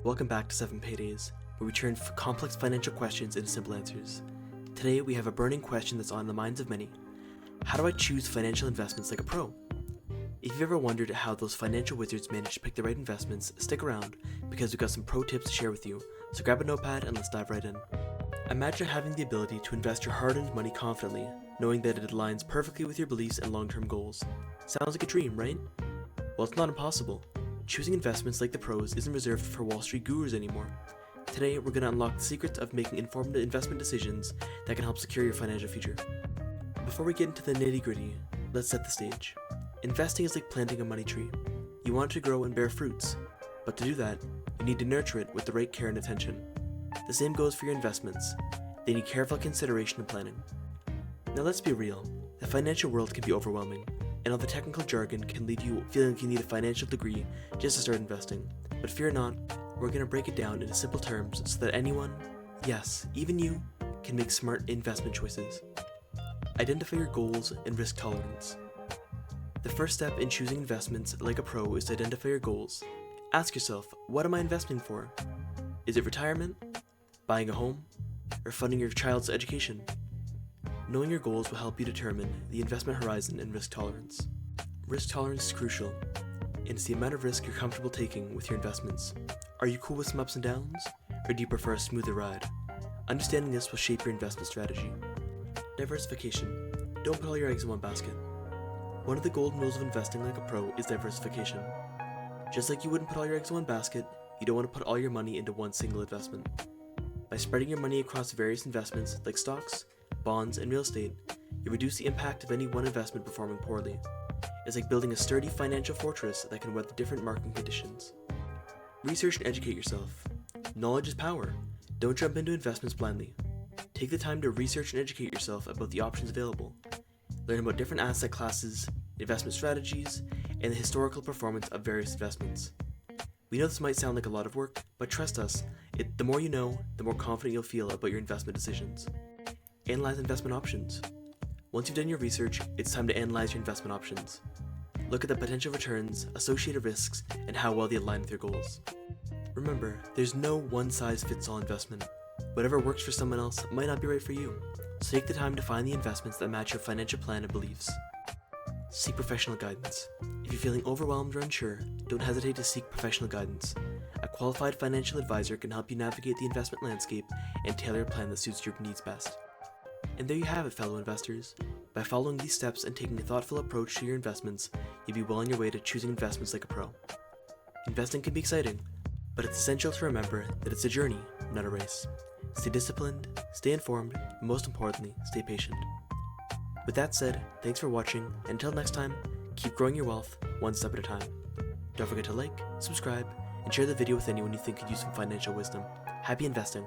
Welcome back to 7 Paydays, where we turn complex financial questions into simple answers. Today we have a burning question that's on the minds of many. How do I choose financial investments like a pro? If you've ever wondered how those financial wizards manage to pick the right investments, stick around because we've got some pro tips to share with you, so grab a notepad and let's dive right in. Imagine having the ability to invest your hard-earned money confidently, knowing that it aligns perfectly with your beliefs and long-term goals. Sounds like a dream, right? Well, it's not impossible. Choosing investments like the pros isn't reserved for Wall Street gurus anymore. Today, we're going to unlock the secrets of making informed investment decisions that can help secure your financial future. Before we get into the nitty-gritty, let's set the stage. Investing is like planting a money tree. You want it to grow and bear fruits, but to do that, you need to nurture it with the right care and attention. The same goes for your investments. They need careful consideration and planning. Now let's be real, the financial world can be overwhelming, and all the technical jargon can leave you feeling like you need a financial degree just to start investing. But fear not, we're going to break it down into simple terms so that anyone, yes, even you, can make smart investment choices. Identify your goals and risk tolerance. The first step in choosing investments like a pro is to identify your goals. Ask yourself, what am I investing for? Is it retirement, buying a home, or funding your child's education? Knowing your goals will help you determine the investment horizon and risk tolerance. Risk tolerance is crucial, and it's the amount of risk you're comfortable taking with your investments. Are you cool with some ups and downs, or do you prefer a smoother ride? Understanding this will shape your investment strategy. Diversification. Don't put all your eggs in one basket. One of the golden rules of investing like a pro is diversification. Just like you wouldn't put all your eggs in one basket, you don't want to put all your money into one single investment. By spreading your money across various investments like stocks, bonds, and real estate, you reduce the impact of any one investment performing poorly. It's like building a sturdy financial fortress that can weather different market conditions. Research and educate yourself. Knowledge is power. Don't jump into investments blindly. Take the time to research and educate yourself about the options available. Learn about different asset classes, investment strategies, and the historical performance of various investments. We know this might sound like a lot of work, but trust us, the more you know, the more confident you'll feel about your investment decisions. Analyze investment options. Once you've done your research, it's time to analyze your investment options. Look at the potential returns, associated risks, and how well they align with your goals. Remember, there's no one-size-fits-all investment. Whatever works for someone else might not be right for you, so take the time to find the investments that match your financial plan and beliefs. Seek professional guidance. If you're feeling overwhelmed or unsure, don't hesitate to seek professional guidance. A qualified financial advisor can help you navigate the investment landscape and tailor a plan that suits your needs best. And there you have it, fellow investors. By following these steps and taking a thoughtful approach to your investments, you'll be well on your way to choosing investments like a pro. Investing can be exciting, but it's essential to remember that it's a journey, not a race. Stay disciplined, stay informed, and most importantly, stay patient. With that said, thanks for watching, and until next time, keep growing your wealth one step at a time. Don't forget to like, subscribe, and share the video with anyone you think could use some financial wisdom. Happy investing!